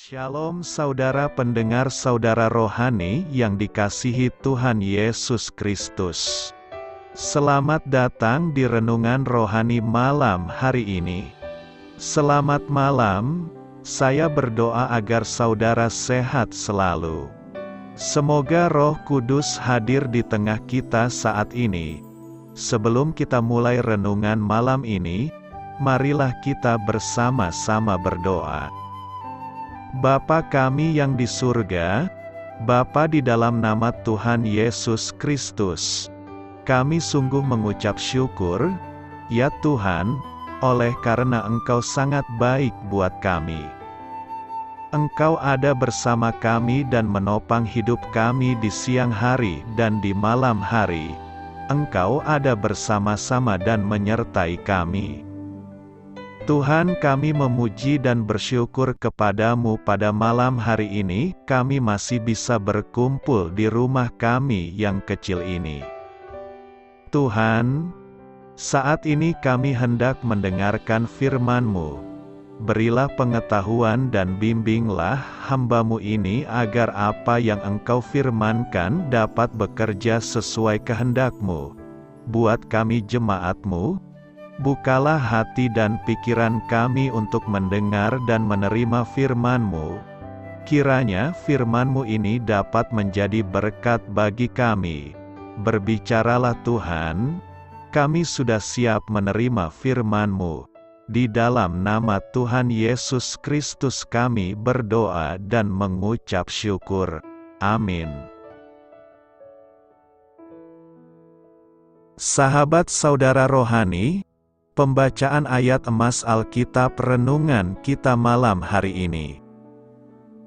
Shalom saudara pendengar saudara rohani yang dikasihi Tuhan Yesus Kristus. Selamat datang di Renungan Rohani malam hari ini. Selamat malam, saya berdoa agar saudara sehat selalu. Semoga Roh Kudus hadir di tengah kita saat ini. Sebelum kita mulai renungan malam ini, marilah kita bersama-sama berdoa. Bapa kami yang di surga, Bapa di dalam nama Tuhan Yesus Kristus, kami sungguh mengucap syukur, ya Tuhan, oleh karena Engkau sangat baik buat kami. Engkau ada bersama kami dan menopang hidup kami di siang hari dan di malam hari. Engkau ada bersama-sama dan menyertai kami. Tuhan, kami memuji dan bersyukur kepadamu pada malam hari ini, kami masih bisa berkumpul di rumah kami yang kecil ini. Tuhan, saat ini kami hendak mendengarkan firman-Mu. Berilah pengetahuan dan bimbinglah hamba-Mu ini agar apa yang Engkau firmankan dapat bekerja sesuai kehendak-Mu. Buat kami jemaat-Mu, bukalah hati dan pikiran kami untuk mendengar dan menerima firman-Mu. Kiranya firman-Mu ini dapat menjadi berkat bagi kami. Berbicaralah Tuhan, kami sudah siap menerima firman-Mu. Di dalam nama Tuhan Yesus Kristus kami berdoa dan mengucap syukur. Amin. Sahabat saudara rohani, pembacaan ayat emas Alkitab renungan kita malam hari ini.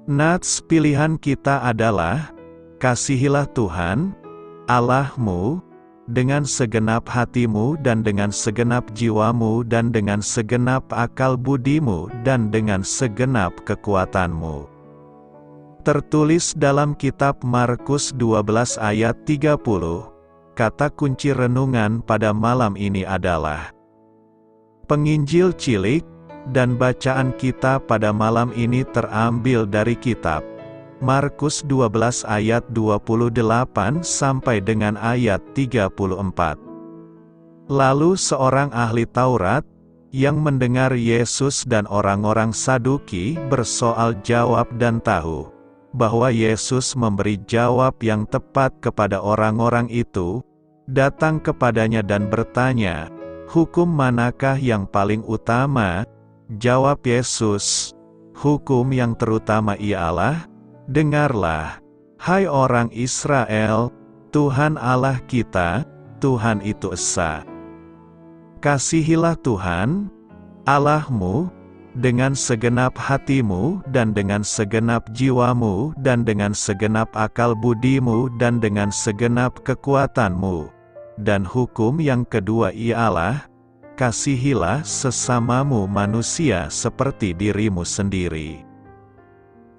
Nats pilihan kita adalah, kasihilah Tuhan, Allahmu, dengan segenap hatimu dan dengan segenap jiwamu dan dengan segenap akal budimu dan dengan segenap kekuatanmu. Tertulis dalam kitab Markus 12 ayat 30, kata kunci renungan pada malam ini adalah Penginjil cilik, dan bacaan kita pada malam ini terambil dari kitab Markus 12 ayat 28 sampai dengan ayat 34. Lalu seorang ahli Taurat, yang mendengar Yesus dan orang-orang Saduki bersoal jawab dan tahu bahwa Yesus memberi jawab yang tepat kepada orang-orang itu, datang kepadanya dan bertanya, "Hukum manakah yang paling utama?" Jawab Yesus, "Hukum yang terutama ialah, dengarlah, hai orang Israel, Tuhan Allah kita, Tuhan itu esa. Kasihilah Tuhan, Allahmu, dengan segenap hatimu dan dengan segenap jiwamu dan dengan segenap akal budimu dan dengan segenap kekuatanmu. Dan hukum yang kedua ialah, kasihilah sesamamu manusia seperti dirimu sendiri."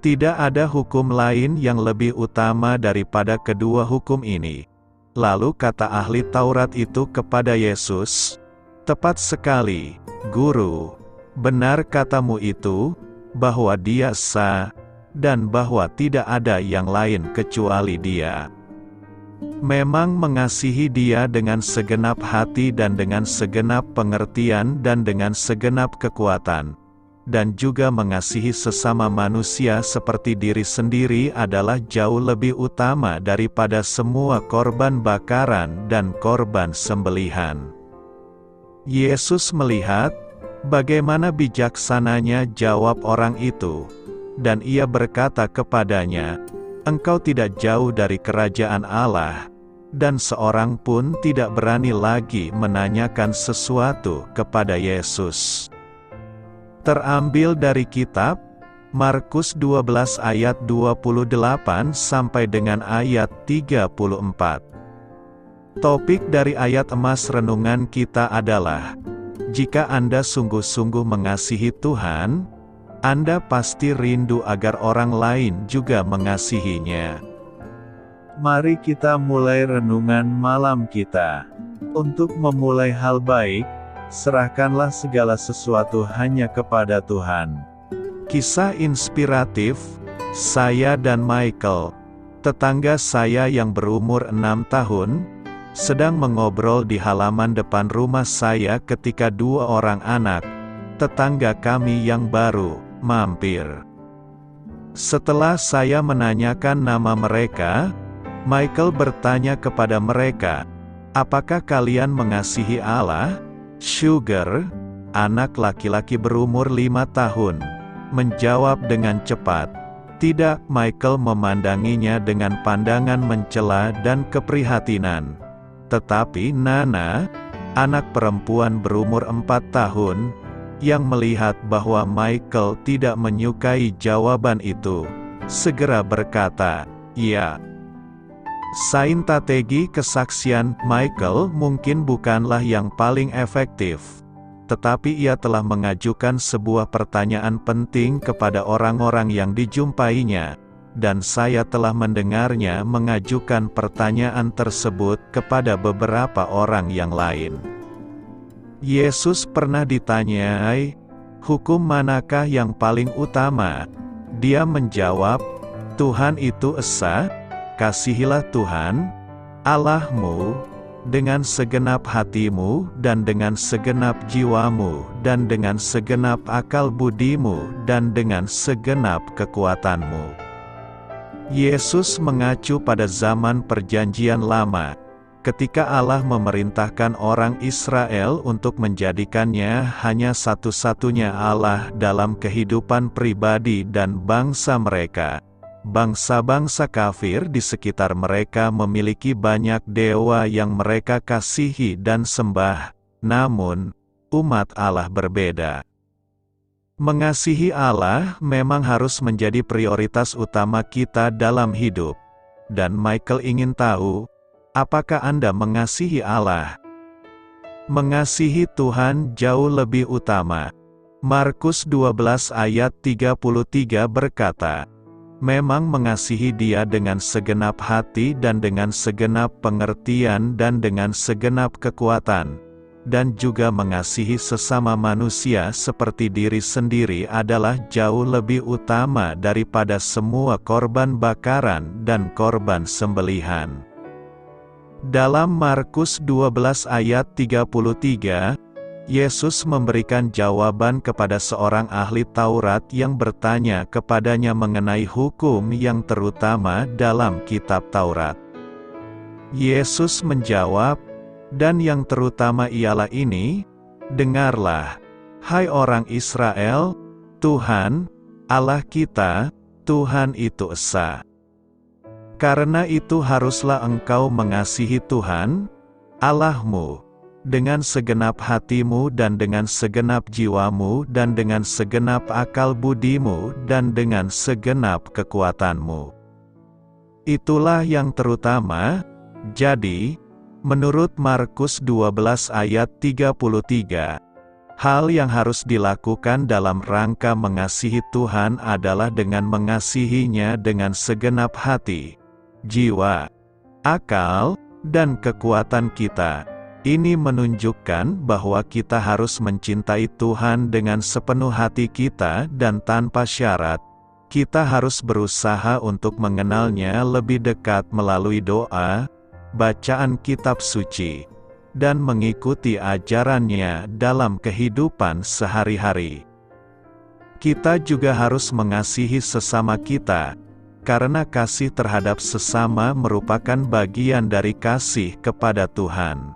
Tidak ada hukum lain yang lebih utama daripada kedua hukum ini. Lalu kata ahli Taurat itu kepada Yesus, "Tepat sekali, Guru, benar katamu itu, bahwa Dia esa, dan bahwa tidak ada yang lain kecuali Dia." Memang mengasihi Dia dengan segenap hati dan dengan segenap pengertian dan dengan segenap kekuatan, dan juga mengasihi sesama manusia seperti diri sendiri adalah jauh lebih utama daripada semua korban bakaran dan korban sembelihan. Yesus melihat bagaimana bijaksananya jawab orang itu, dan Ia berkata kepadanya, "Engkau tidak jauh dari kerajaan Allah," dan seorang pun tidak berani lagi menanyakan sesuatu kepada Yesus. Terambil dari kitab Markus 12 ayat 28 sampai dengan ayat 34. Topik dari ayat emas renungan kita adalah, jika Anda sungguh-sungguh mengasihi Tuhan, Anda pasti rindu agar orang lain juga mengasihinya. Mari kita mulai renungan malam kita. Untuk memulai hal baik, serahkanlah segala sesuatu hanya kepada Tuhan. Kisah inspiratif, saya dan Michael, tetangga saya yang berumur 6 tahun, sedang mengobrol di halaman depan rumah saya ketika 2 orang anak, tetangga kami yang baru, mampir. Setelah saya menanyakan nama mereka, Michael bertanya kepada mereka, "Apakah kalian mengasihi Allah?" Sugar, anak laki-laki berumur 5 tahun, menjawab dengan cepat. Tidak, Michael memandanginya dengan pandangan mencela dan keprihatinan. Tetapi Nana, anak perempuan berumur 4 tahun, yang melihat bahwa Michael tidak menyukai jawaban itu, segera berkata, "Ya." Strategi kesaksian Michael mungkin bukanlah yang paling efektif. Tetapi ia telah mengajukan sebuah pertanyaan penting kepada orang-orang yang dijumpainya, dan saya telah mendengarnya mengajukan pertanyaan tersebut kepada beberapa orang yang lain. Yesus pernah ditanyai, "Hukum manakah yang paling utama?" Dia menjawab, "Tuhan itu esa, kasihilah Tuhan, Allahmu, dengan segenap hatimu, dan dengan segenap jiwamu, dan dengan segenap akal budimu, dan dengan segenap kekuatanmu." Yesus mengacu pada zaman Perjanjian Lama, ketika Allah memerintahkan orang Israel untuk menjadikannya hanya satu-satunya Allah dalam kehidupan pribadi dan bangsa mereka. Bangsa-bangsa kafir di sekitar mereka memiliki banyak dewa yang mereka kasihi dan sembah, namun umat Allah berbeda. Mengasihi Allah memang harus menjadi prioritas utama kita dalam hidup. Dan Michael ingin tahu, apakah Anda mengasihi Allah? Mengasihi Tuhan jauh lebih utama. Markus 12 ayat 33 berkata, "Memang mengasihi Dia dengan segenap hati dan dengan segenap pengertian dan dengan segenap kekuatan, dan juga mengasihi sesama manusia seperti diri sendiri adalah jauh lebih utama daripada semua korban bakaran dan korban sembelihan." Dalam Markus 12 ayat 33, Yesus memberikan jawaban kepada seorang ahli Taurat yang bertanya kepadanya mengenai hukum yang terutama dalam kitab Taurat. Yesus menjawab, "Dan yang terutama ialah ini, dengarlah, hai orang Israel, Tuhan, Allah kita, Tuhan itu esa. Karena itu haruslah engkau mengasihi Tuhan, Allahmu, dengan segenap hatimu dan dengan segenap jiwamu dan dengan segenap akal budimu dan dengan segenap kekuatanmu." Itulah yang terutama. Jadi, menurut Markus 12 ayat 33, hal yang harus dilakukan dalam rangka mengasihi Tuhan adalah dengan mengasihinya dengan segenap hati, jiwa, akal, dan kekuatan kita. Ini menunjukkan bahwa kita harus mencintai Tuhan dengan sepenuh hati kita dan tanpa syarat. Kita harus berusaha untuk mengenalnya lebih dekat melalui doa, bacaan kitab suci, dan mengikuti ajarannya dalam kehidupan sehari-hari. Kita juga harus mengasihi sesama kita, karena kasih terhadap sesama merupakan bagian dari kasih kepada Tuhan.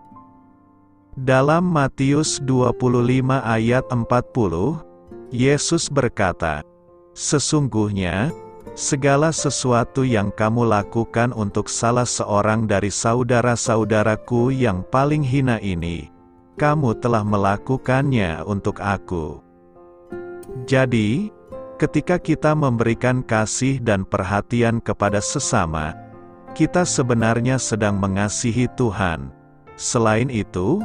Dalam Matius 25 ayat 40, Yesus berkata, "Sesungguhnya, segala sesuatu yang kamu lakukan untuk salah seorang dari saudara-saudaraku yang paling hina ini, kamu telah melakukannya untuk Aku." Jadi, ketika kita memberikan kasih dan perhatian kepada sesama, kita sebenarnya sedang mengasihi Tuhan. Selain itu,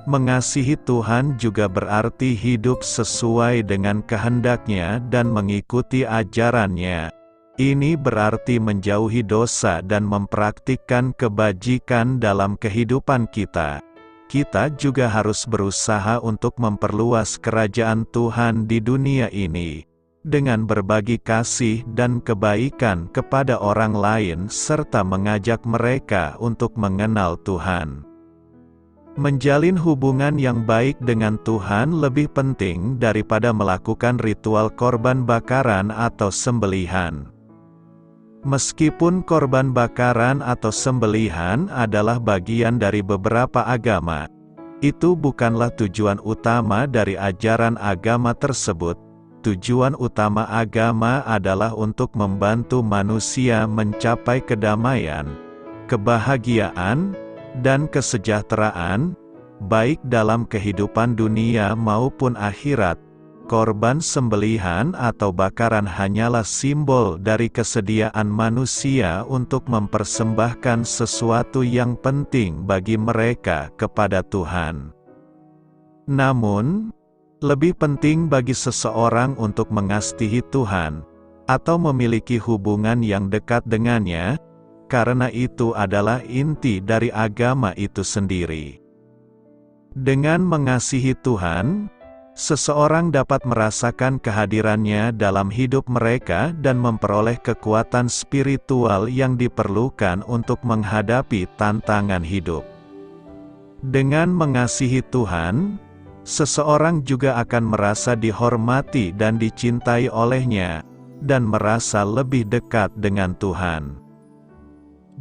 mengasihi Tuhan juga berarti hidup sesuai dengan kehendak-Nya dan mengikuti ajaran-Nya. Ini berarti menjauhi dosa dan mempraktikkan kebajikan dalam kehidupan kita. Kita juga harus berusaha untuk memperluas kerajaan Tuhan di dunia ini. dengan berbagi kasih dan kebaikan kepada orang lain serta mengajak mereka untuk mengenal Tuhan. Menjalin hubungan yang baik dengan Tuhan lebih penting daripada melakukan ritual korban bakaran atau sembelihan. Meskipun korban bakaran atau sembelihan adalah bagian dari beberapa agama, itu bukanlah tujuan utama dari ajaran agama tersebut. Tujuan utama agama adalah untuk membantu manusia mencapai kedamaian, kebahagiaan, dan kesejahteraan, baik dalam kehidupan dunia maupun akhirat. Korban sembelihan atau bakaran hanyalah simbol dari kesediaan manusia untuk mempersembahkan sesuatu yang penting bagi mereka kepada Tuhan. Namun, lebih penting bagi seseorang untuk mengasihi Tuhan, atau memiliki hubungan yang dekat dengannya, karena itu adalah inti dari agama itu sendiri. Dengan mengasihi Tuhan, seseorang dapat merasakan kehadirannya dalam hidup mereka dan memperoleh kekuatan spiritual yang diperlukan untuk menghadapi tantangan hidup. Dengan mengasihi Tuhan, seseorang juga akan merasa dihormati dan dicintai olehnya, dan merasa lebih dekat dengan Tuhan.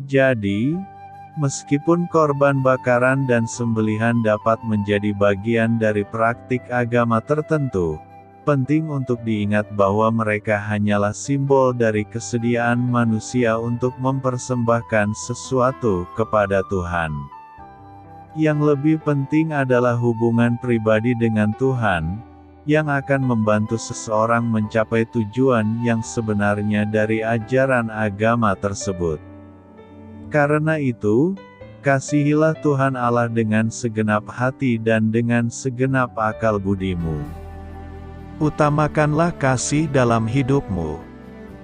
Jadi, meskipun korban bakaran dan sembelihan dapat menjadi bagian dari praktik agama tertentu, penting untuk diingat bahwa mereka hanyalah simbol dari kesediaan manusia untuk mempersembahkan sesuatu kepada Tuhan. Yang lebih penting adalah hubungan pribadi dengan Tuhan, yang akan membantu seseorang mencapai tujuan yang sebenarnya dari ajaran agama tersebut. Karena itu, kasihilah Tuhan Allah dengan segenap hati dan dengan segenap akal budimu. Utamakanlah kasih dalam hidupmu.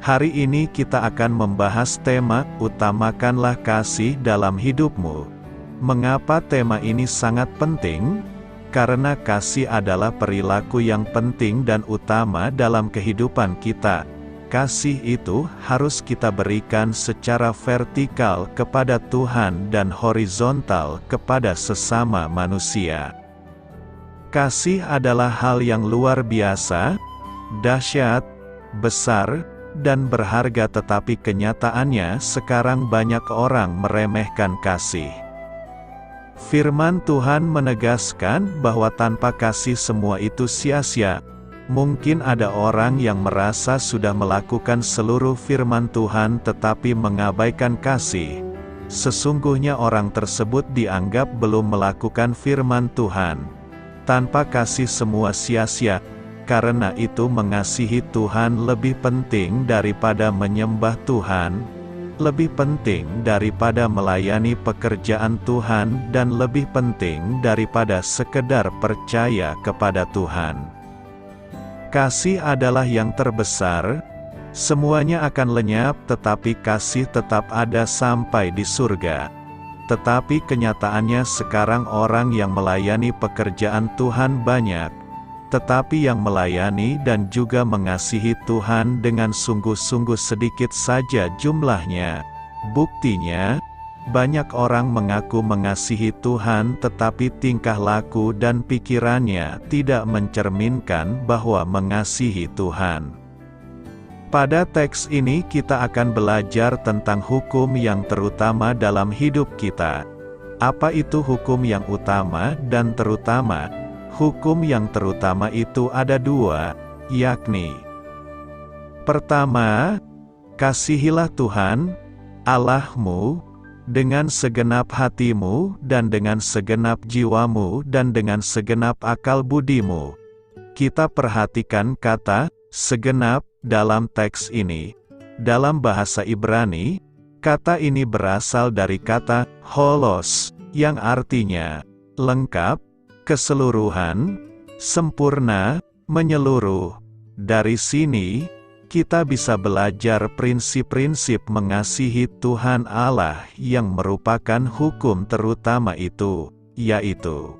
Hari ini kita akan membahas tema, utamakanlah kasih dalam hidupmu. Mengapa tema ini sangat penting? Karena kasih adalah perilaku yang penting dan utama dalam kehidupan kita. Kasih itu harus kita berikan secara vertikal kepada Tuhan dan horizontal kepada sesama manusia. Kasih adalah hal yang luar biasa, dahsyat, besar, dan berharga, tetapi kenyataannya sekarang banyak orang meremehkan kasih. Firman Tuhan menegaskan bahwa tanpa kasih semua itu sia-sia. Mungkin ada orang yang merasa sudah melakukan seluruh firman Tuhan tetapi mengabaikan kasih. Sesungguhnya orang tersebut dianggap belum melakukan firman Tuhan. Tanpa kasih semua sia-sia. Karena itu mengasihi Tuhan lebih penting daripada menyembah Tuhan, lebih penting daripada melayani pekerjaan Tuhan, dan lebih penting daripada sekedar percaya kepada Tuhan. Kasih adalah yang terbesar. Semuanya akan lenyap, tetapi kasih tetap ada sampai di surga. Tetapi kenyataannya sekarang orang yang melayani pekerjaan Tuhan banyak, tetapi yang melayani dan juga mengasihi Tuhan dengan sungguh-sungguh sedikit saja jumlahnya. Buktinya, banyak orang mengaku mengasihi Tuhan tetapi tingkah laku dan pikirannya tidak mencerminkan bahwa mengasihi Tuhan. Pada teks ini kita akan belajar tentang hukum yang terutama dalam hidup kita. Apa itu hukum yang utama dan terutama? Hukum yang terutama itu ada dua, yakni: pertama, kasihilah Tuhan Allahmu dengan segenap hatimu, dan dengan segenap jiwamu, dan dengan segenap akal budimu. Kita perhatikan kata segenap dalam teks ini. Dalam bahasa Ibrani, kata ini berasal dari kata holos, yang artinya lengkap, keseluruhan, sempurna, menyeluruh. Dari sini, kita bisa belajar prinsip-prinsip mengasihi Tuhan Allah yang merupakan hukum terutama itu, yaitu: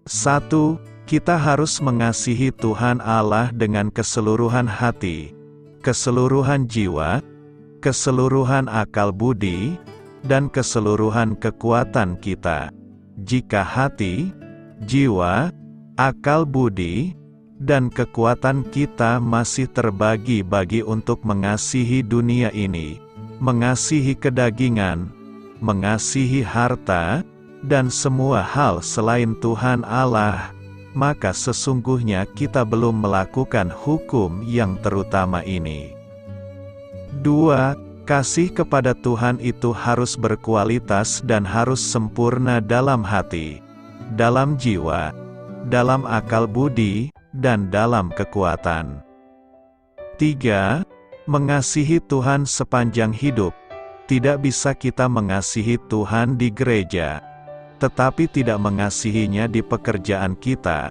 1. Kita harus mengasihi Tuhan Allah dengan keseluruhan hati, keseluruhan jiwa, keseluruhan akal budi, dan keseluruhan kekuatan kita. Jika hati, jiwa, akal budi, dan kekuatan kita masih terbagi-bagi untuk mengasihi dunia ini, mengasihi kedagingan, mengasihi harta, dan semua hal selain Tuhan Allah, maka sesungguhnya kita belum melakukan hukum yang terutama ini. 2. Kasih kepada Tuhan itu harus berkualitas dan harus sempurna dalam hati, dalam jiwa, dalam akal budi, dan dalam kekuatan. 3. Mengasihi Tuhan sepanjang hidup. Tidak bisa kita mengasihi Tuhan di gereja, tetapi tidak mengasihinya di pekerjaan kita.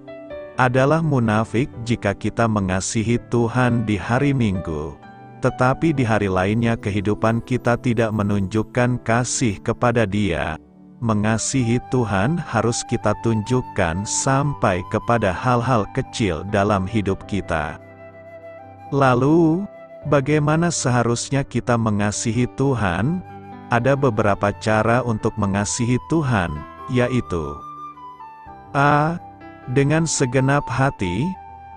Adalah munafik jika kita mengasihi Tuhan di hari Minggu, tetapi di hari lainnya kehidupan kita tidak menunjukkan kasih kepada Dia. Mengasihi Tuhan harus kita tunjukkan sampai kepada hal-hal kecil dalam hidup kita. Lalu, bagaimana seharusnya kita mengasihi Tuhan? Ada beberapa cara untuk mengasihi Tuhan, yaitu A. Dengan segenap hati.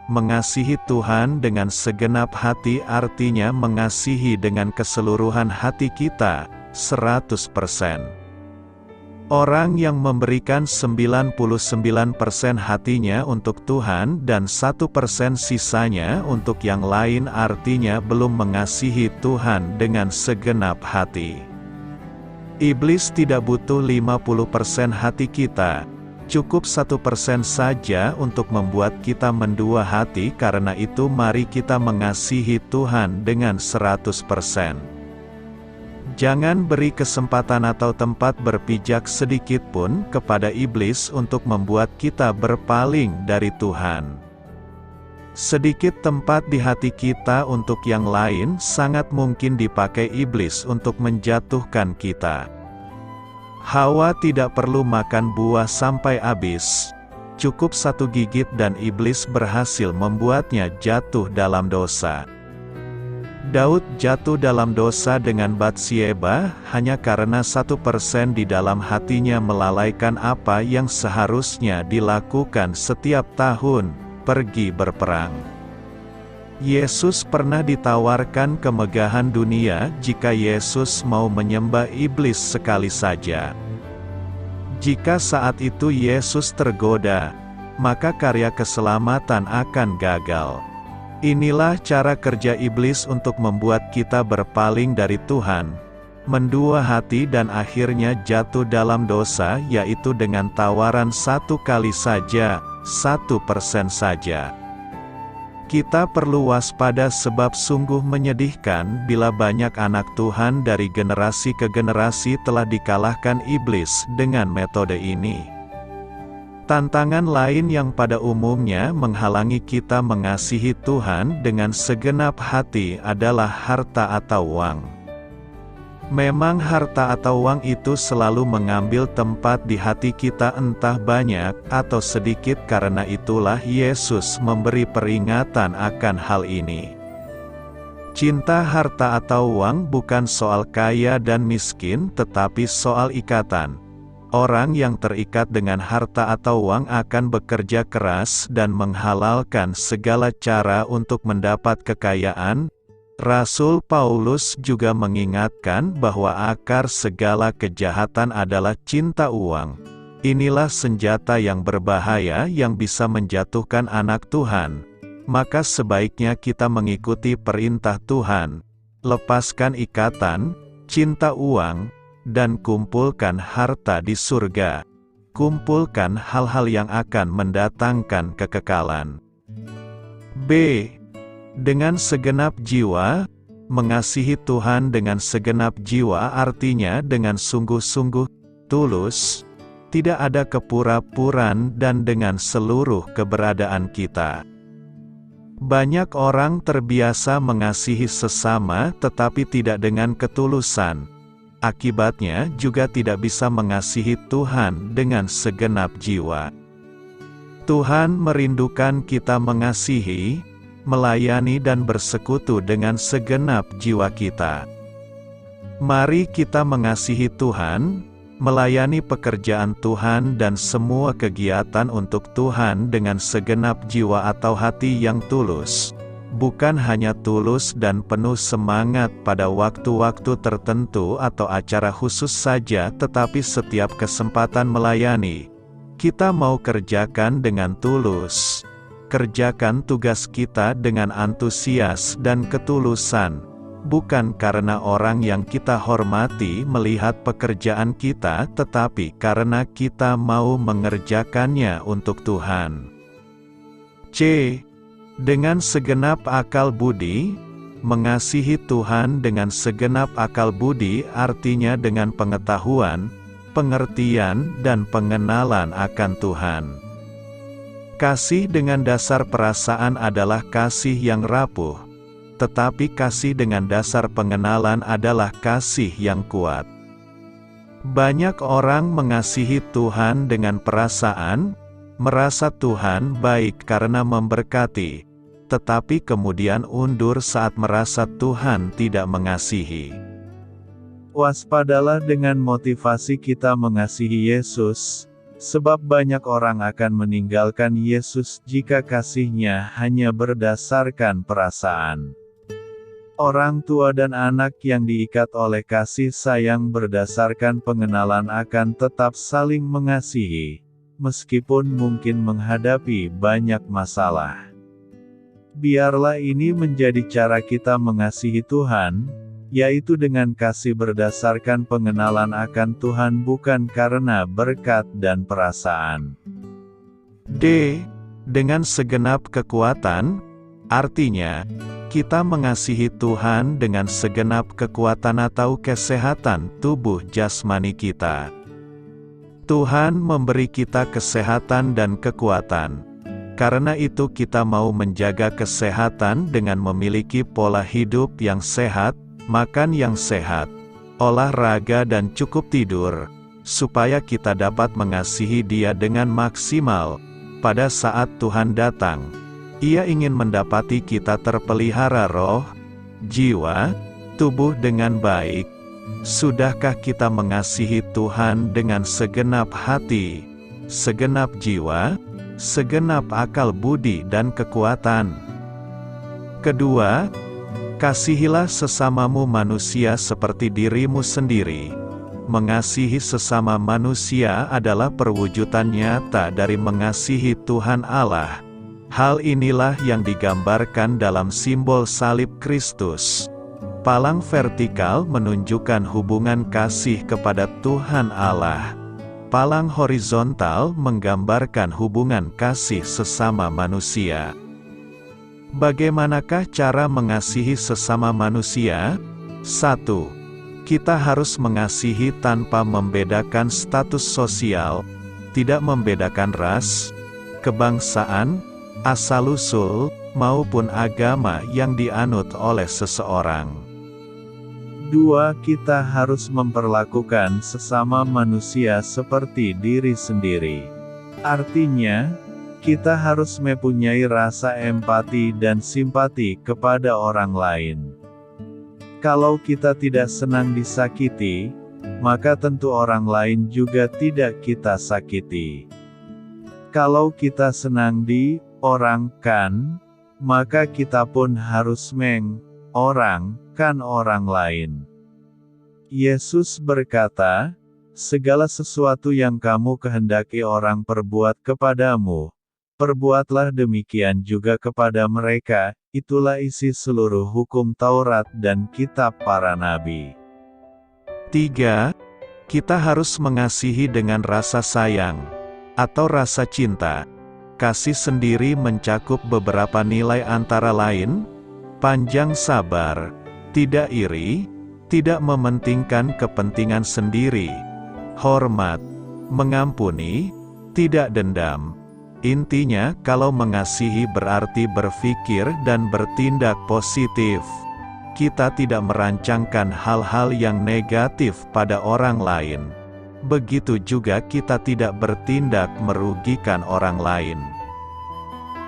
Mengasihi Tuhan dengan segenap hati artinya mengasihi dengan keseluruhan hati kita, 100%. Orang yang memberikan 99% hatinya untuk Tuhan dan 1% sisanya untuk yang lain artinya belum mengasihi Tuhan dengan segenap hati. Iblis tidak butuh 50% hati kita, cukup 1% saja untuk membuat kita mendua hati. Karena itu mari kita mengasihi Tuhan dengan 100%. Jangan beri kesempatan atau tempat berpijak sedikit pun kepada iblis untuk membuat kita berpaling dari Tuhan. Sedikit tempat di hati kita untuk yang lain sangat mungkin dipakai iblis untuk menjatuhkan kita. Hawa tidak perlu makan buah sampai habis. Cukup 1 gigit dan iblis berhasil membuatnya jatuh dalam dosa. Daud jatuh dalam dosa dengan Batsyeba hanya karena 1% di dalam hatinya melalaikan apa yang seharusnya dilakukan setiap tahun, pergi berperang. Yesus pernah ditawarkan kemegahan dunia jika Yesus mau menyembah iblis sekali saja. Jika saat itu Yesus tergoda, maka karya keselamatan akan gagal. Inilah cara kerja iblis untuk membuat kita berpaling dari Tuhan, mendua hati dan akhirnya jatuh dalam dosa, yaitu dengan tawaran 1 kali saja, 1% saja. Kita perlu waspada sebab sungguh menyedihkan bila banyak anak Tuhan dari generasi ke generasi telah dikalahkan iblis dengan metode ini. Tantangan lain yang pada umumnya menghalangi kita mengasihi Tuhan dengan segenap hati adalah harta atau uang. Memang harta atau uang itu selalu mengambil tempat di hati kita entah banyak atau sedikit, karena itulah Yesus memberi peringatan akan hal ini. Cinta harta atau uang bukan soal kaya dan miskin tetapi soal ikatan. Orang yang terikat dengan harta atau uang akan bekerja keras dan menghalalkan segala cara untuk mendapat kekayaan. Rasul Paulus juga mengingatkan bahwa akar segala kejahatan adalah cinta uang. Inilah senjata yang berbahaya yang bisa menjatuhkan anak Tuhan. Maka sebaiknya kita mengikuti perintah Tuhan. Lepaskan ikatan, cinta uang, dan kumpulkan harta di surga. Kumpulkan hal-hal yang akan mendatangkan kekekalan. B. Dengan segenap jiwa. Mengasihi Tuhan dengan segenap jiwa artinya dengan sungguh-sungguh, tulus, tidak ada kepura-puraan dan dengan seluruh keberadaan kita. Banyak orang terbiasa mengasihi sesama tetapi tidak dengan ketulusan. Akibatnya juga tidak bisa mengasihi Tuhan dengan segenap jiwa. Tuhan merindukan kita mengasihi, melayani dan bersekutu dengan segenap jiwa kita. Mari kita mengasihi Tuhan, melayani pekerjaan Tuhan dan semua kegiatan untuk Tuhan dengan segenap jiwa atau hati yang tulus. Bukan hanya tulus dan penuh semangat pada waktu-waktu tertentu atau acara khusus saja, tetapi setiap kesempatan melayani, kita mau kerjakan dengan tulus. Kerjakan tugas kita dengan antusias dan ketulusan, bukan karena orang yang kita hormati melihat pekerjaan kita, tetapi karena kita mau mengerjakannya untuk Tuhan. C. Dengan segenap akal budi. Mengasihi Tuhan dengan segenap akal budi artinya dengan pengetahuan, pengertian dan pengenalan akan Tuhan. Kasih dengan dasar perasaan adalah kasih yang rapuh, tetapi kasih dengan dasar pengenalan adalah kasih yang kuat. Banyak orang mengasihi Tuhan dengan perasaan, merasa Tuhan baik karena memberkati, tetapi kemudian undur saat merasa Tuhan tidak mengasihi. Waspadalah dengan motivasi kita mengasihi Yesus, sebab banyak orang akan meninggalkan Yesus jika kasihnya hanya berdasarkan perasaan. Orang tua dan anak yang diikat oleh kasih sayang berdasarkan pengenalan akan tetap saling mengasihi, meskipun mungkin menghadapi banyak masalah. Biarlah ini menjadi cara kita mengasihi Tuhan, yaitu dengan kasih berdasarkan pengenalan akan Tuhan bukan karena berkat dan perasaan. D. Dengan segenap kekuatan, artinya, kita mengasihi Tuhan dengan segenap kekuatan atau kesehatan tubuh jasmani kita. Tuhan memberi kita kesehatan dan kekuatan. Karena itu kita mau menjaga kesehatan dengan memiliki pola hidup yang sehat, makan yang sehat, olahraga dan cukup tidur, supaya kita dapat mengasihi Dia dengan maksimal. Pada saat Tuhan datang, Ia ingin mendapati kita terpelihara roh, jiwa, tubuh dengan baik. Sudahkah kita mengasihi Tuhan dengan segenap hati, segenap jiwa, segenap akal budi dan kekuatan? Kedua, kasihilah sesamamu manusia seperti dirimu sendiri. Mengasihi sesama manusia adalah perwujudan nyata dari mengasihi Tuhan Allah. Hal inilah yang digambarkan dalam simbol salib Kristus. Palang vertikal menunjukkan hubungan kasih kepada Tuhan Allah. Palang horizontal menggambarkan hubungan kasih sesama manusia. Bagaimanakah cara mengasihi sesama manusia? 1. Kita harus mengasihi tanpa membedakan status sosial, tidak membedakan ras, kebangsaan, asal-usul, maupun agama yang dianut oleh seseorang. 2. Kita harus memperlakukan sesama manusia seperti diri sendiri. Artinya, kita harus mempunyai rasa empati dan simpati kepada orang lain. Kalau kita tidak senang disakiti, maka tentu orang lain juga tidak kita sakiti. Kalau kita senang diorangkan, maka kita pun harus mengorangkan orang lain. Yesus berkata, "Segala sesuatu yang kamu kehendaki orang perbuat kepadamu, perbuatlah demikian juga kepada mereka." Itulah isi seluruh hukum Taurat dan kitab para nabi. 3. Kita harus mengasihi dengan rasa sayang, atau rasa cinta. Kasih sendiri mencakup beberapa nilai antara lain, panjang sabar, tidak iri, tidak mementingkan kepentingan sendiri, hormat, mengampuni, tidak dendam. Intinya, kalau mengasihi berarti berpikir dan bertindak positif. Kita tidak merancangkan hal-hal yang negatif pada orang lain. Begitu juga kita tidak bertindak merugikan orang lain.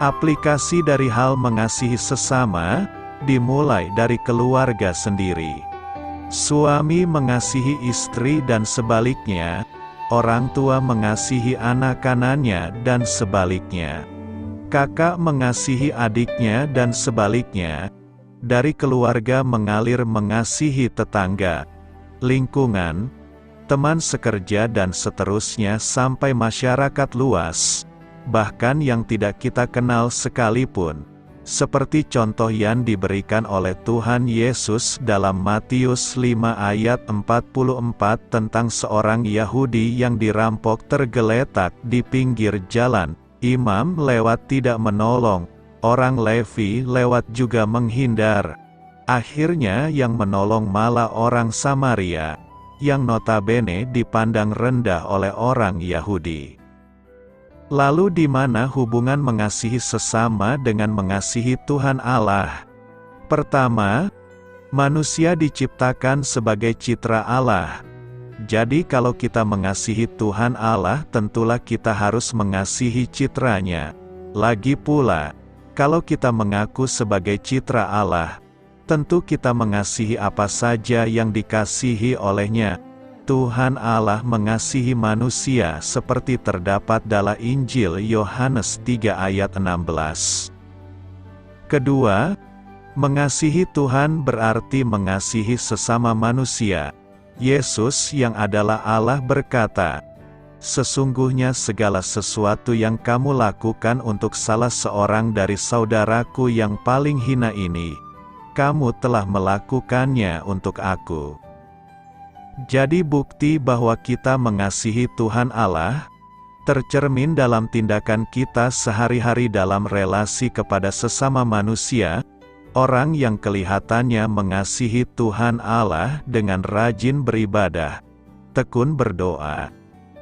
Aplikasi dari hal mengasihi sesama, dimulai dari keluarga sendiri. Suami mengasihi istri dan sebaliknya, orang tua mengasihi anak-anaknya dan sebaliknya. Kakak mengasihi adiknya dan sebaliknya. Dari keluarga mengalir mengasihi tetangga, lingkungan, teman sekerja dan seterusnya sampai masyarakat luas, bahkan yang tidak kita kenal sekalipun. Seperti contoh yang diberikan oleh Tuhan Yesus dalam Matius 5 ayat 44 tentang seorang Yahudi yang dirampok tergeletak di pinggir jalan. Imam lewat tidak menolong, orang Levi lewat juga menghindar. Akhirnya yang menolong malah orang Samaria, yang notabene dipandang rendah oleh orang Yahudi. Lalu di mana hubungan mengasihi sesama dengan mengasihi Tuhan Allah? Pertama, manusia diciptakan sebagai citra Allah. Jadi kalau kita mengasihi Tuhan Allah, tentulah kita harus mengasihi citranya. Lagi pula, kalau kita mengaku sebagai citra Allah, tentu kita mengasihi apa saja yang dikasihi olehnya. Tuhan Allah mengasihi manusia seperti terdapat dalam Injil Yohanes 3 ayat 16. Kedua, mengasihi Tuhan berarti mengasihi sesama manusia. Yesus yang adalah Allah berkata, "Sesungguhnya segala sesuatu yang kamu lakukan untuk salah seorang dari saudaraku yang paling hina ini, kamu telah melakukannya untuk aku." Jadi bukti bahwa kita mengasihi Tuhan Allah, tercermin dalam tindakan kita sehari-hari dalam relasi kepada sesama manusia. Orang yang kelihatannya mengasihi Tuhan Allah dengan rajin beribadah, tekun berdoa,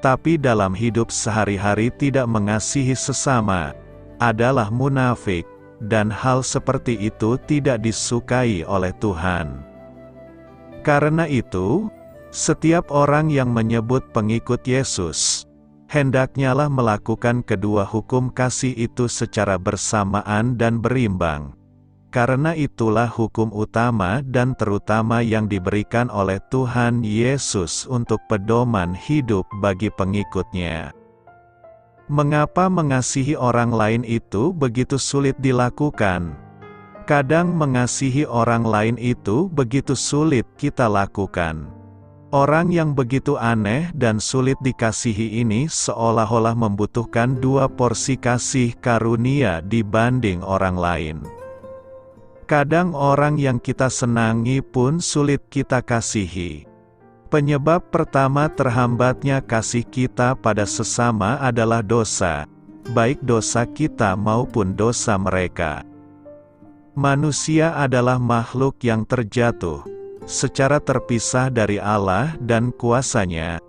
tapi dalam hidup sehari-hari tidak mengasihi sesama, adalah munafik, dan hal seperti itu tidak disukai oleh Tuhan. Karena itu, setiap orang yang menyebut pengikut Yesus, hendaknyalah melakukan kedua hukum kasih itu secara bersamaan dan berimbang. Karena itulah hukum utama dan terutama yang diberikan oleh Tuhan Yesus untuk pedoman hidup bagi pengikutnya. Mengapa mengasihi orang lain itu begitu sulit dilakukan? Kadang mengasihi orang lain itu begitu sulit kita lakukan. Orang yang begitu aneh dan sulit dikasihi ini seolah-olah membutuhkan 2 porsi kasih karunia dibanding orang lain. Kadang orang yang kita senangi pun sulit kita kasihi. Penyebab pertama terhambatnya kasih kita pada sesama adalah dosa, baik dosa kita maupun dosa mereka. Manusia adalah makhluk yang terjatuh, secara terpisah dari Allah dan kuasa-Nya.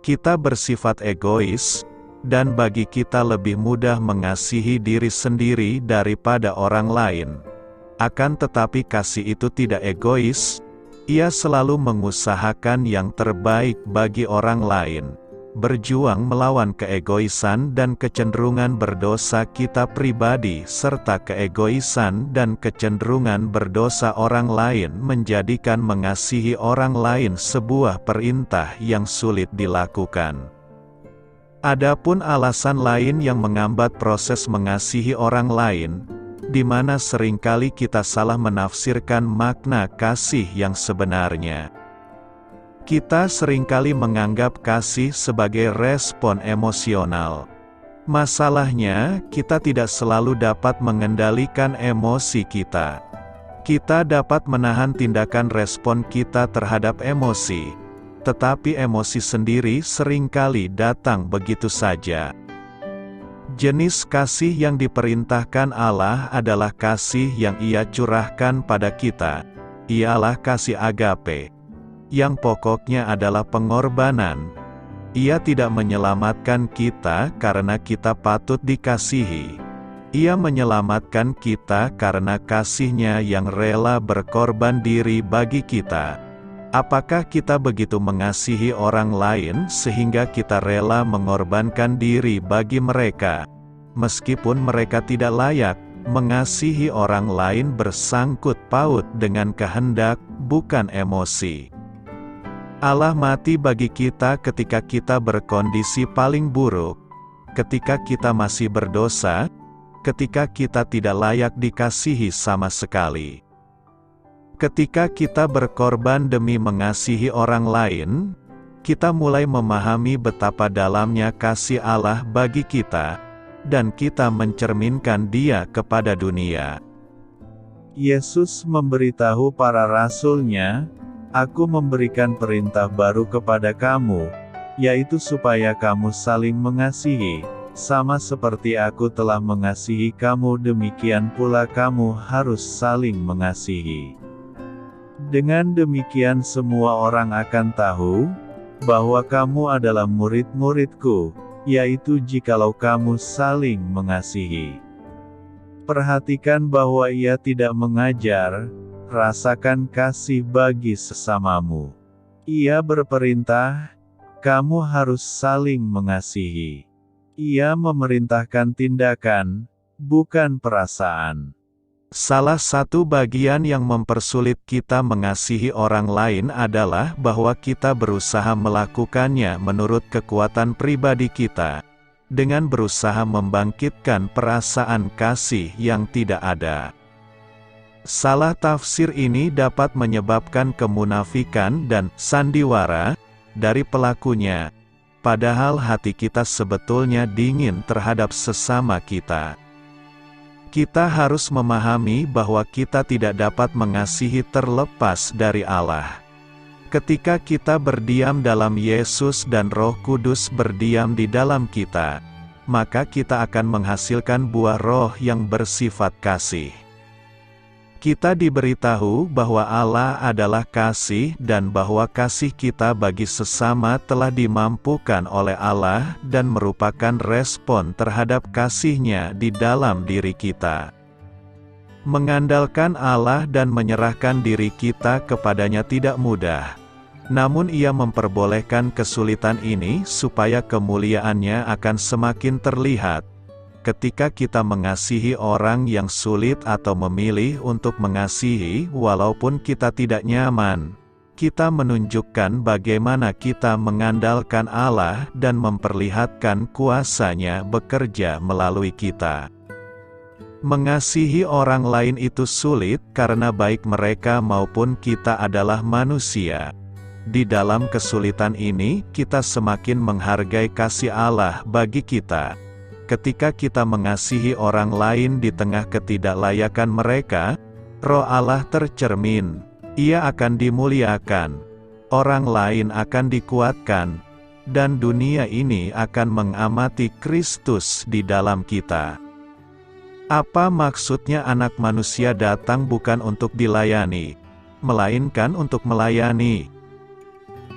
Kita bersifat egois, dan bagi kita lebih mudah mengasihi diri sendiri daripada orang lain. Akan tetapi kasih itu tidak egois, ia selalu mengusahakan yang terbaik bagi orang lain, berjuang melawan keegoisan dan kecenderungan berdosa kita pribadi serta keegoisan dan kecenderungan berdosa orang lain menjadikan mengasihi orang lain sebuah perintah yang sulit dilakukan. Adapun alasan lain yang menghambat proses mengasihi orang lain, di mana seringkali kita salah menafsirkan makna kasih yang sebenarnya. Kita seringkali menganggap kasih sebagai respon emosional. Masalahnya, kita tidak selalu dapat mengendalikan emosi kita. Kita dapat menahan tindakan respon kita terhadap emosi, tetapi emosi sendiri seringkali datang begitu saja. Jenis kasih yang diperintahkan Allah adalah kasih yang Ia curahkan pada kita. Ialah kasih agape, yang pokoknya adalah pengorbanan. Ia tidak menyelamatkan kita karena kita patut dikasihi. Ia menyelamatkan kita karena kasih-Nya yang rela berkorban diri bagi kita. Apakah kita begitu mengasihi orang lain sehingga kita rela mengorbankan diri bagi mereka? meskipun mereka tidak layak. Mengasihi orang lain bersangkut paut dengan kehendak, bukan emosi. Allah mati bagi kita ketika kita berkondisi paling buruk, ketika kita masih berdosa, ketika kita tidak layak dikasihi sama sekali. Ketika kita berkorban demi mengasihi orang lain, kita mulai memahami betapa dalamnya kasih Allah bagi kita, dan kita mencerminkan Dia kepada dunia. Yesus memberitahu para rasul-Nya, "Aku memberikan perintah baru kepada kamu, yaitu supaya kamu saling mengasihi, sama seperti Aku telah mengasihi kamu, demikian pula kamu harus saling mengasihi." Dengan demikian semua orang akan tahu bahwa kamu adalah murid-murid-Ku, yaitu jikalau kamu saling mengasihi. Perhatikan bahwa Ia tidak mengajar, "Rasakan kasih bagi sesamamu." Ia berperintah, kamu harus saling mengasihi. Ia memerintahkan tindakan, bukan perasaan. Salah satu bagian yang mempersulit kita mengasihi orang lain adalah bahwa kita berusaha melakukannya menurut kekuatan pribadi kita, dengan berusaha membangkitkan perasaan kasih yang tidak ada. Salah tafsir ini dapat menyebabkan kemunafikan dan sandiwara dari pelakunya, padahal hati kita sebetulnya dingin terhadap sesama kita. Kita harus memahami bahwa kita tidak dapat mengasihi terlepas dari Allah. Ketika kita berdiam dalam Yesus dan Roh Kudus berdiam di dalam kita, maka kita akan menghasilkan buah roh yang bersifat kasih. Kita diberitahu bahwa Allah adalah kasih dan bahwa kasih kita bagi sesama telah dimampukan oleh Allah dan merupakan respon terhadap kasih-Nya di dalam diri kita. Mengandalkan Allah dan menyerahkan diri kita kepadanya tidak mudah. Namun Ia memperbolehkan kesulitan ini supaya kemuliaan-Nya akan semakin terlihat. Ketika kita mengasihi orang yang sulit atau memilih untuk mengasihi walaupun kita tidak nyaman, kita menunjukkan bagaimana kita mengandalkan Allah dan memperlihatkan kuasa-Nya bekerja melalui kita. Mengasihi orang lain itu sulit karena baik mereka maupun kita adalah manusia. Di dalam kesulitan ini, kita semakin menghargai kasih Allah bagi kita. Ketika kita mengasihi orang lain di tengah ketidaklayakan mereka, Roh Allah tercermin, Ia akan dimuliakan, orang lain akan dikuatkan, dan dunia ini akan mengamati Kristus di dalam kita. Apa maksudnya Anak Manusia datang bukan untuk dilayani, melainkan untuk melayani?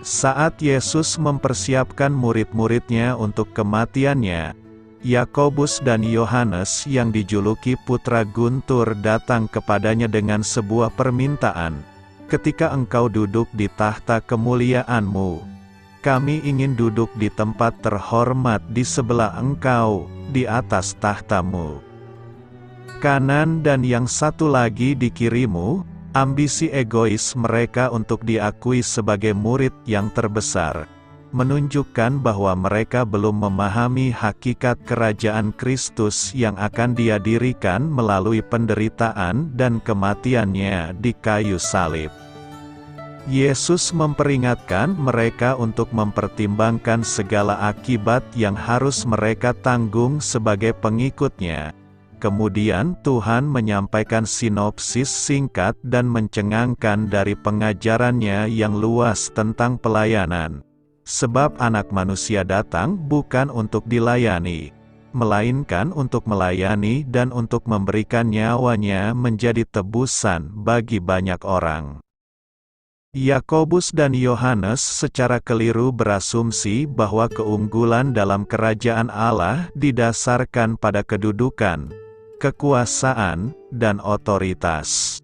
Saat Yesus mempersiapkan murid-murid-Nya untuk kematian-Nya, Yakobus dan Yohanes yang dijuluki putra guntur datang kepadanya dengan sebuah permintaan. "Ketika Engkau duduk di tahta kemuliaan-Mu, kami ingin duduk di tempat terhormat di sebelah Engkau, di atas tahta-Mu. Kanan dan yang satu lagi di kiri-Mu." Ambisi egois mereka untuk diakui sebagai murid yang terbesar menunjukkan bahwa mereka belum memahami hakikat kerajaan Kristus yang akan Dia dirikan melalui penderitaan dan kematian-Nya di kayu salib. Yesus memperingatkan mereka untuk mempertimbangkan segala akibat yang harus mereka tanggung sebagai pengikut-Nya. Kemudian Tuhan menyampaikan sinopsis singkat dan mencengangkan dari pengajaran-Nya yang luas tentang pelayanan. Sebab Anak Manusia datang bukan untuk dilayani, melainkan untuk melayani dan untuk memberikan nyawa-Nya menjadi tebusan bagi banyak orang. Yakobus dan Yohanes secara keliru berasumsi bahwa keunggulan dalam kerajaan Allah didasarkan pada kedudukan, kekuasaan, dan otoritas.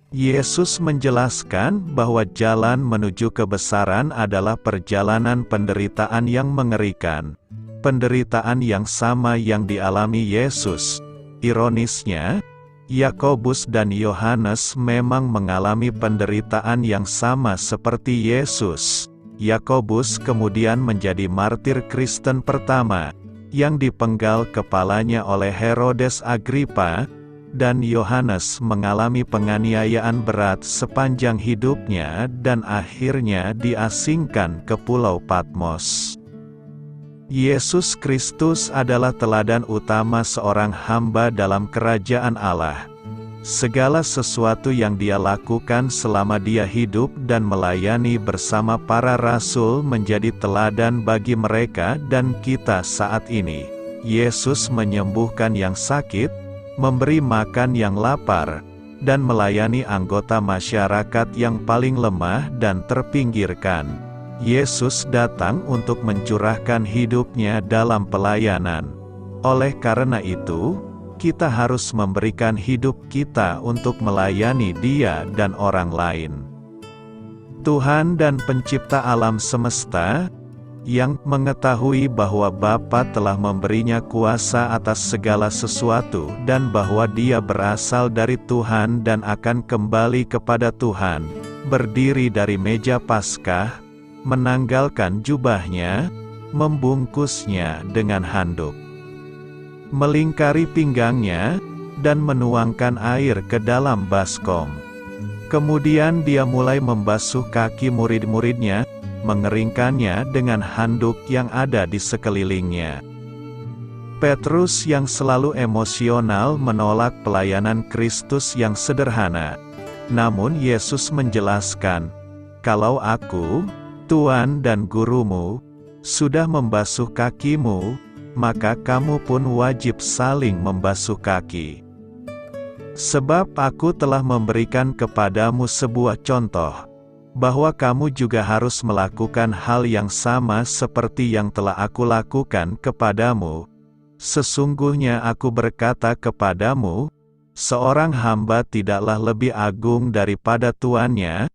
Yesus menjelaskan bahwa jalan menuju kebesaran adalah perjalanan penderitaan yang mengerikan. penderitaan yang sama yang dialami Yesus. Ironisnya, Yakobus dan Yohanes memang mengalami penderitaan yang sama seperti Yesus. Yakobus kemudian menjadi martir Kristen pertama, yang dipenggal kepalanya oleh Herodes Agripa, dan Yohanes mengalami penganiayaan berat sepanjang hidupnya dan akhirnya diasingkan ke Pulau Patmos. Yesus Kristus adalah teladan utama seorang hamba dalam kerajaan Allah. Segala sesuatu yang dia lakukan selama dia hidup dan melayani bersama para rasul menjadi teladan bagi mereka dan kita saat ini. Yesus menyembuhkan yang sakit, memberi makan yang lapar, dan melayani anggota masyarakat yang paling lemah dan terpinggirkan. Yesus datang untuk mencurahkan hidupnya dalam pelayanan. Oleh karena itu, kita harus memberikan hidup kita untuk melayani Dia dan orang lain. Tuhan dan Pencipta alam semesta, yang mengetahui bahwa Bapa telah memberinya kuasa atas segala sesuatu dan bahwa Dia berasal dari Tuhan dan akan kembali kepada Tuhan, berdiri dari meja Paskah, menanggalkan jubahnya, membungkusnya dengan handuk, melingkari pinggangnya, dan menuangkan air ke dalam baskom. Kemudian dia mulai membasuh kaki murid-muridnya, mengeringkannya dengan handuk yang ada di sekelilingnya. Petrus yang selalu emosional menolak pelayanan Kristus yang sederhana. Namun Yesus menjelaskan, "Kalau aku, Tuan dan Gurumu, sudah membasuh kakimu, maka kamu pun wajib saling membasuh kaki. Sebab aku telah memberikan kepadamu sebuah contoh, bahwa kamu juga harus melakukan hal yang sama seperti yang telah aku lakukan kepadamu. Sesungguhnya aku berkata kepadamu, seorang hamba tidaklah lebih agung daripada tuannya,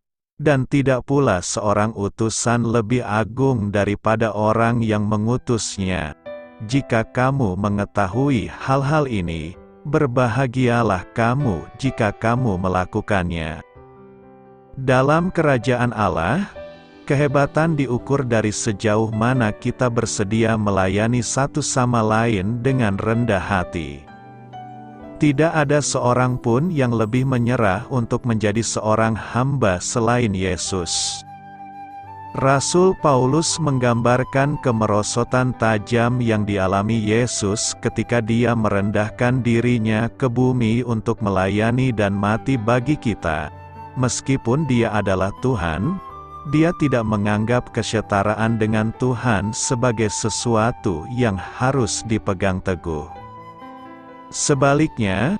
dan tidak pula seorang utusan lebih agung daripada orang yang mengutusnya. Jika kamu mengetahui hal-hal ini, berbahagialah kamu jika kamu melakukannya." Dalam kerajaan Allah, kehebatan diukur dari sejauh mana kita bersedia melayani satu sama lain dengan rendah hati. Tidak ada seorang pun yang lebih menyerah untuk menjadi seorang hamba selain Yesus. Rasul Paulus menggambarkan kemerosotan tajam yang dialami Yesus ketika dia merendahkan dirinya ke bumi untuk melayani dan mati bagi kita. Meskipun dia adalah Tuhan, dia tidak menganggap kesetaraan dengan Tuhan sebagai sesuatu yang harus dipegang teguh. Sebaliknya,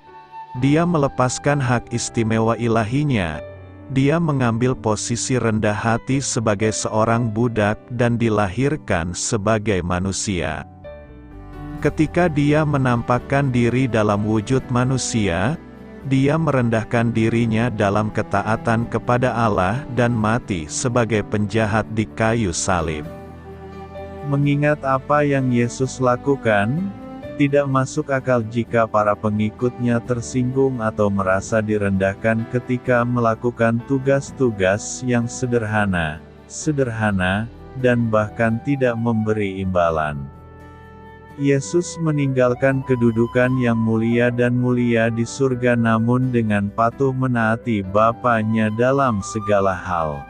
dia melepaskan hak istimewa ilahinya. Dia mengambil posisi rendah hati sebagai seorang budak dan dilahirkan sebagai manusia. Ketika dia menampakkan diri dalam wujud manusia, dia merendahkan dirinya dalam ketaatan kepada Allah dan mati sebagai penjahat di kayu salib. Mengingat apa yang Yesus lakukan, tidak masuk akal jika para pengikutnya tersinggung atau merasa direndahkan ketika melakukan tugas-tugas yang sederhana, dan bahkan tidak memberi imbalan. Yesus meninggalkan kedudukan yang mulia dan mulia di surga namun dengan patuh menaati Bapanya dalam segala hal.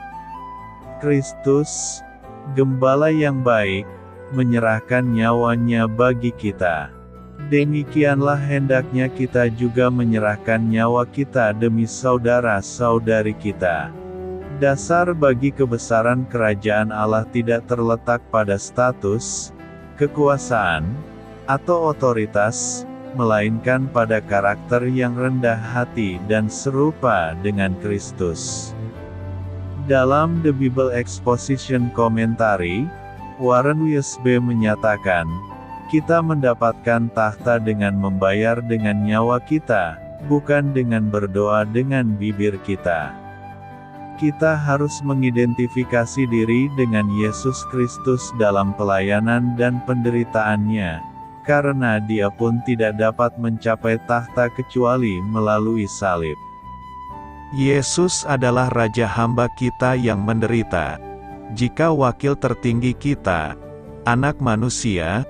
Kristus, Gembala yang baik, menyerahkan nyawanya bagi kita. Demikianlah hendaknya kita juga menyerahkan nyawa kita demi saudara-saudari kita. Dasar bagi kebesaran kerajaan Allah tidak terletak pada status, kekuasaan, atau otoritas, melainkan pada karakter yang rendah hati dan serupa dengan Kristus. Dalam The Bible Exposition Commentary, Warren Wiersbe menyatakan, kita mendapatkan tahta dengan membayar dengan nyawa kita, bukan dengan berdoa dengan bibir kita. Kita harus mengidentifikasi diri dengan Yesus Kristus dalam pelayanan dan penderitaannya, karena Dia pun tidak dapat mencapai tahta kecuali melalui salib. Yesus adalah Raja hamba kita yang menderita. Jika wakil tertinggi kita, Anak Manusia,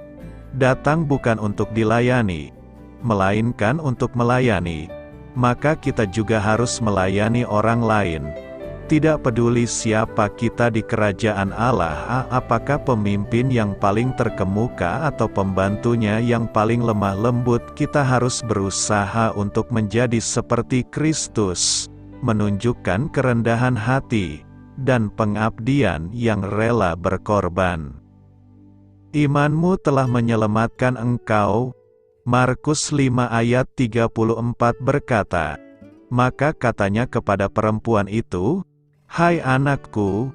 datang bukan untuk dilayani, melainkan untuk melayani, maka kita juga harus melayani orang lain. Tidak peduli siapa kita di kerajaan Allah, apakah pemimpin yang paling terkemuka atau pembantunya yang paling lemah lembut, kita harus berusaha untuk menjadi seperti Kristus, menunjukkan kerendahan hati dan pengabdian yang rela berkorban. Imanmu telah menyelamatkan engkau. Markus 5 ayat 34 berkata, maka katanya kepada perempuan itu, "Hai anakku,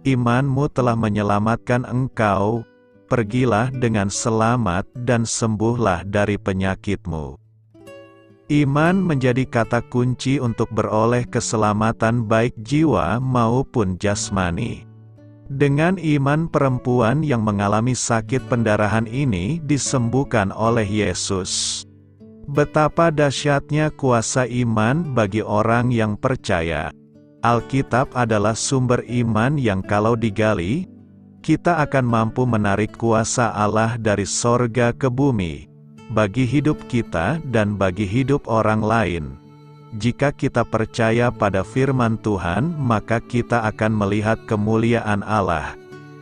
imanmu telah menyelamatkan engkau, pergilah dengan selamat dan sembuhlah dari penyakitmu." Iman menjadi kata kunci untuk beroleh keselamatan baik jiwa maupun jasmani. Dengan iman perempuan yang mengalami sakit pendarahan ini disembuhkan oleh Yesus. Betapa dahsyatnya kuasa iman bagi orang yang percaya. Alkitab adalah sumber iman yang kalau digali, kita akan mampu menarik kuasa Allah dari sorga ke bumi, bagi hidup kita dan bagi hidup orang lain. Jika kita percaya pada firman Tuhan, maka kita akan melihat kemuliaan Allah.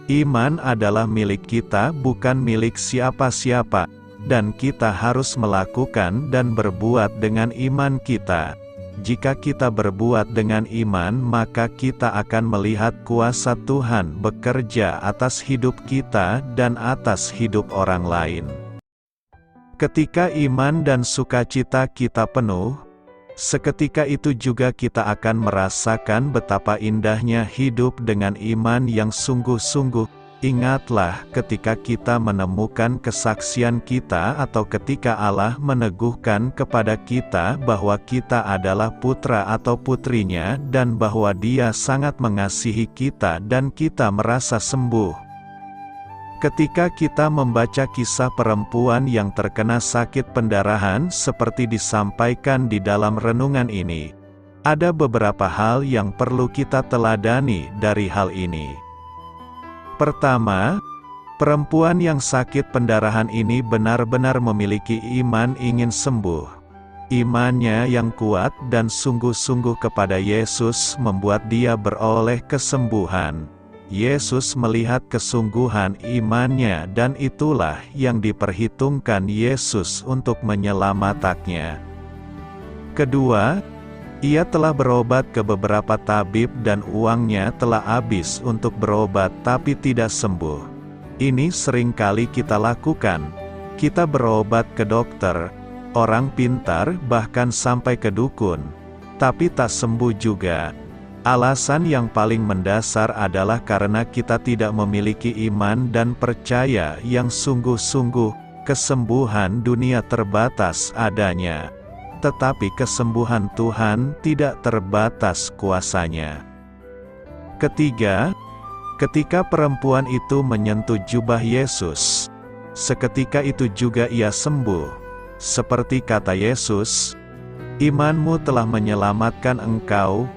Iman adalah milik kita, bukan milik siapa-siapa, dan kita harus melakukan dan berbuat dengan iman kita. Jika kita berbuat dengan iman, maka kita akan melihat kuasa Tuhan bekerja atas hidup kita dan atas hidup orang lain. Ketika iman dan sukacita kita penuh, seketika itu juga kita akan merasakan betapa indahnya hidup dengan iman yang sungguh-sungguh. Ingatlah ketika kita menemukan kesaksian kita atau ketika Allah meneguhkan kepada kita bahwa kita adalah putra atau putrinya dan bahwa Dia sangat mengasihi kita dan kita merasa sembuh. Ketika kita membaca kisah perempuan yang terkena sakit pendarahan seperti disampaikan di dalam renungan ini, ada beberapa hal yang perlu kita teladani dari hal ini. Pertama, perempuan yang sakit pendarahan ini benar-benar memiliki iman ingin sembuh. Imannya yang kuat dan sungguh-sungguh kepada Yesus membuat dia beroleh kesembuhan. Yesus melihat kesungguhan imannya dan itulah yang diperhitungkan Yesus untuk menyelamatkannya. Kedua, ia telah berobat ke beberapa tabib dan uangnya telah habis untuk berobat tapi tidak sembuh. Ini seringkali kita lakukan. Kita berobat ke dokter, orang pintar, bahkan sampai ke dukun, tapi tak sembuh juga. Alasan yang paling mendasar adalah karena kita tidak memiliki iman dan percaya yang sungguh-sungguh. Kesembuhan dunia terbatas adanya, tetapi kesembuhan Tuhan tidak terbatas kuasanya. Ketiga, ketika perempuan itu menyentuh jubah Yesus, seketika itu juga ia sembuh. Seperti kata Yesus, "Imanmu telah menyelamatkan engkau."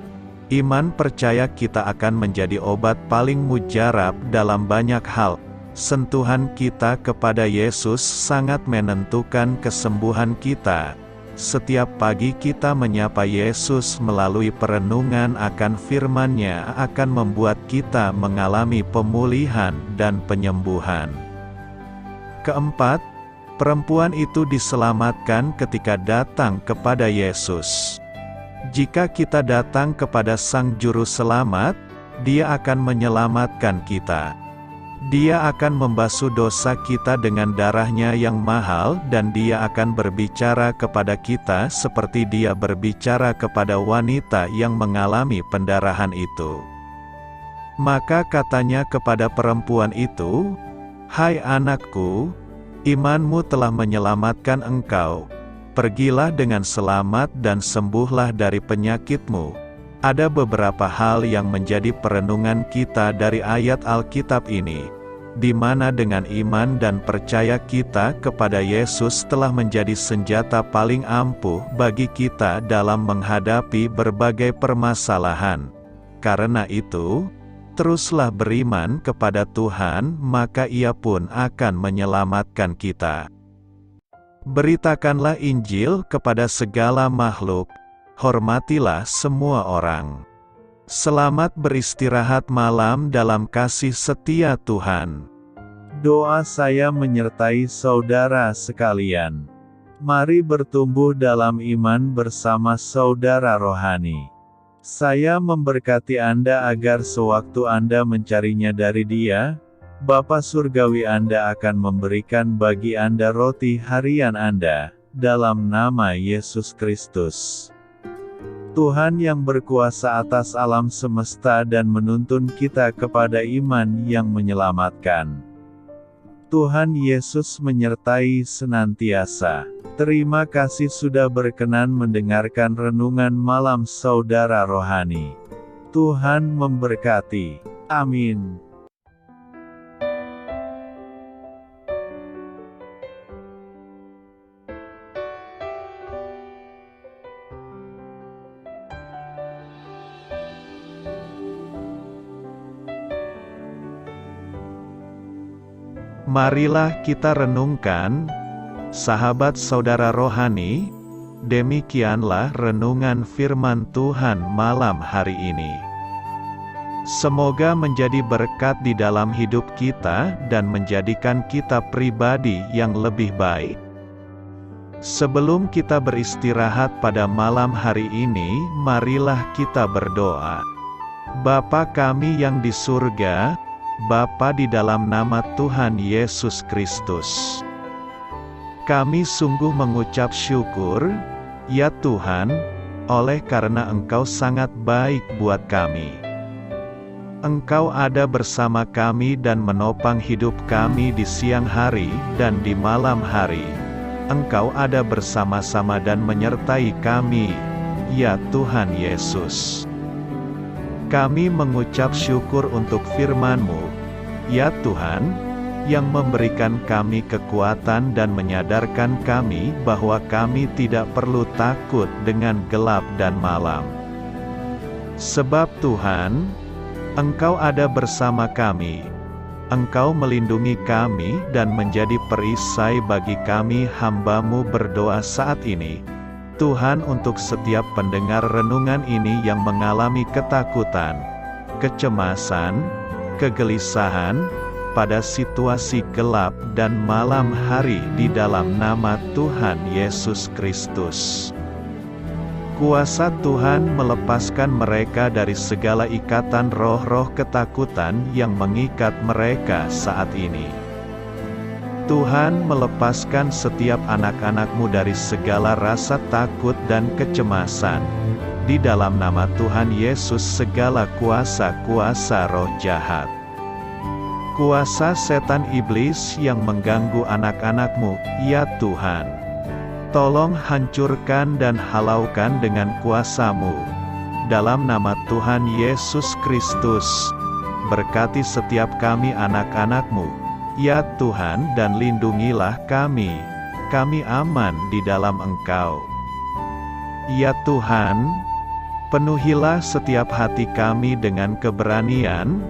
Iman percaya kita akan menjadi obat paling mujarab dalam banyak hal. Sentuhan kita kepada Yesus sangat menentukan kesembuhan kita. Setiap pagi kita menyapa Yesus melalui perenungan akan firman-Nya akan membuat kita mengalami pemulihan dan penyembuhan. Keempat, perempuan itu diselamatkan ketika datang kepada Yesus. Jika kita datang kepada Sang Juru Selamat, Dia akan menyelamatkan kita. Dia akan membasuh dosa kita dengan darah-Nya yang mahal dan Dia akan berbicara kepada kita seperti Dia berbicara kepada wanita yang mengalami pendarahan itu. Maka katanya kepada perempuan itu, "Hai anakku, imanmu telah menyelamatkan engkau. Pergilah dengan selamat dan sembuhlah dari penyakitmu." Ada beberapa hal yang menjadi perenungan kita dari ayat Alkitab ini, di mana dengan iman dan percaya kita kepada Yesus telah menjadi senjata paling ampuh bagi kita dalam menghadapi berbagai permasalahan. Karena itu, teruslah beriman kepada Tuhan, maka Ia pun akan menyelamatkan kita. Beritakanlah Injil kepada segala makhluk. Hormatilah semua orang. Selamat beristirahat malam dalam kasih setia Tuhan. Doa saya menyertai saudara sekalian. Mari bertumbuh dalam iman bersama saudara rohani. Saya memberkati Anda agar sewaktu Anda mencarinya dari Dia, Bapa Surgawi Anda akan memberikan bagi Anda roti harian Anda, dalam nama Yesus Kristus. Tuhan yang berkuasa atas alam semesta dan menuntun kita kepada iman yang menyelamatkan. Tuhan Yesus menyertai senantiasa. Terima kasih sudah berkenan mendengarkan renungan malam saudara rohani. Tuhan memberkati. Amin. Marilah kita renungkan, sahabat saudara rohani, demikianlah renungan firman Tuhan malam hari ini. Semoga menjadi berkat di dalam hidup kita dan menjadikan kita pribadi yang lebih baik. Sebelum kita beristirahat pada malam hari ini, marilah kita berdoa. Bapa kami yang di surga, Bapa di dalam nama Tuhan Yesus Kristus, kami sungguh mengucap syukur, ya Tuhan, oleh karena Engkau sangat baik buat kami. Engkau ada bersama kami dan menopang hidup kami di siang hari dan di malam hari. Engkau ada bersama-sama dan menyertai kami, ya Tuhan Yesus. Kami mengucap syukur untuk firman-Mu, ya Tuhan, yang memberikan kami kekuatan dan menyadarkan kami bahwa kami tidak perlu takut dengan gelap dan malam. Sebab Tuhan, Engkau ada bersama kami. Engkau melindungi kami dan menjadi perisai bagi kami hamba-Mu berdoa saat ini. Tuhan, untuk setiap pendengar renungan ini yang mengalami ketakutan, kecemasan, kegelisahan, pada situasi gelap dan malam hari di dalam nama Tuhan Yesus Kristus. Kuasa Tuhan melepaskan mereka dari segala ikatan roh-roh ketakutan yang mengikat mereka saat ini. Tuhan melepaskan setiap anak-anak-Mu dari segala rasa takut dan kecemasan. Di dalam nama Tuhan Yesus segala kuasa-kuasa roh jahat, kuasa setan iblis yang mengganggu anak-anak-Mu, ya Tuhan, tolong hancurkan dan halaukan dengan kuasa-Mu. Dalam nama Tuhan Yesus Kristus, berkati setiap kami anak-anak-Mu, ya Tuhan, dan lindungilah kami aman di dalam Engkau. Ya Tuhan, penuhilah setiap hati kami dengan keberanian,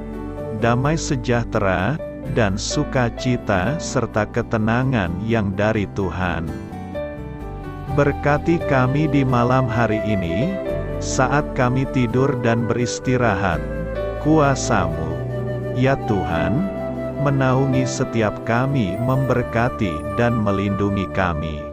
damai sejahtera, dan sukacita serta ketenangan yang dari Tuhan. Berkati kami di malam hari ini, saat kami tidur dan beristirahat. Kuasa-Mu, ya Tuhan, menaungi setiap kami, memberkati dan melindungi kami.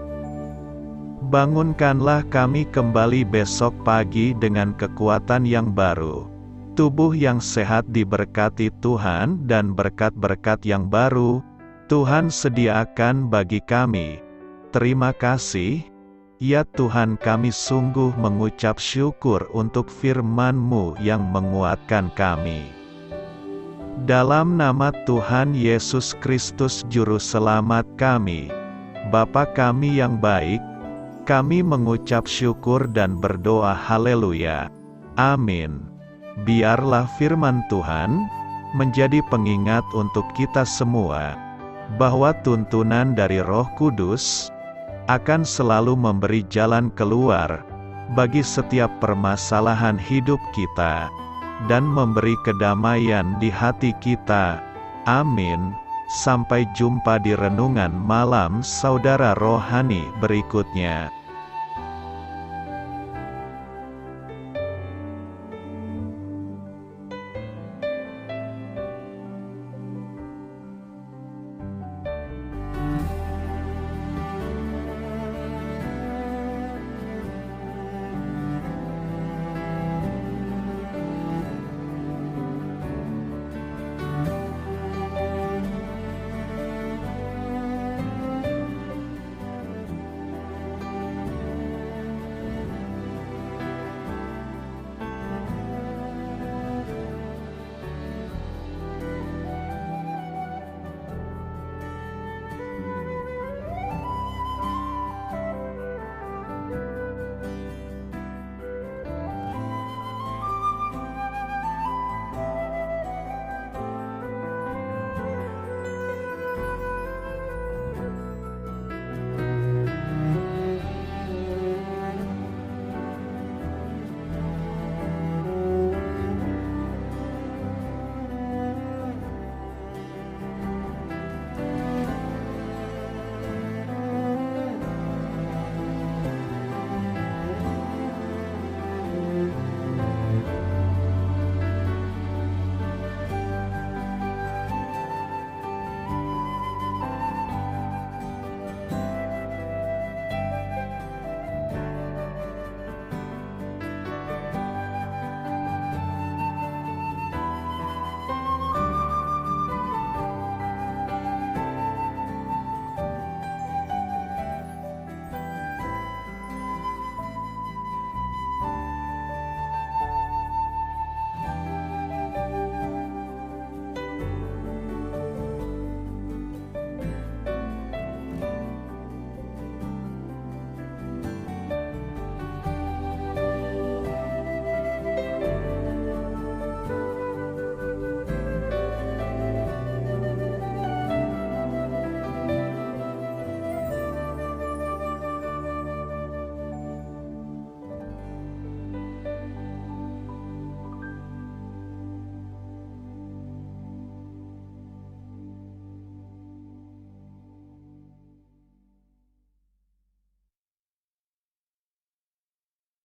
Bangunkanlah kami kembali besok pagi dengan kekuatan yang baru, tubuh yang sehat diberkati Tuhan, dan berkat-berkat yang baru Tuhan sediakan bagi kami. Terima kasih, ya Tuhan, kami sungguh mengucap syukur untuk firman-Mu yang menguatkan kami. Dalam nama Tuhan Yesus Kristus Juru Selamat kami, Bapa kami yang baik, kami mengucap syukur dan berdoa haleluya. Amin. Biarlah firman Tuhan menjadi pengingat untuk kita semua, bahwa tuntunan dari Roh Kudus akan selalu memberi jalan keluar bagi setiap permasalahan hidup kita, dan memberi kedamaian di hati kita. Amin. Sampai jumpa di renungan malam saudara rohani berikutnya.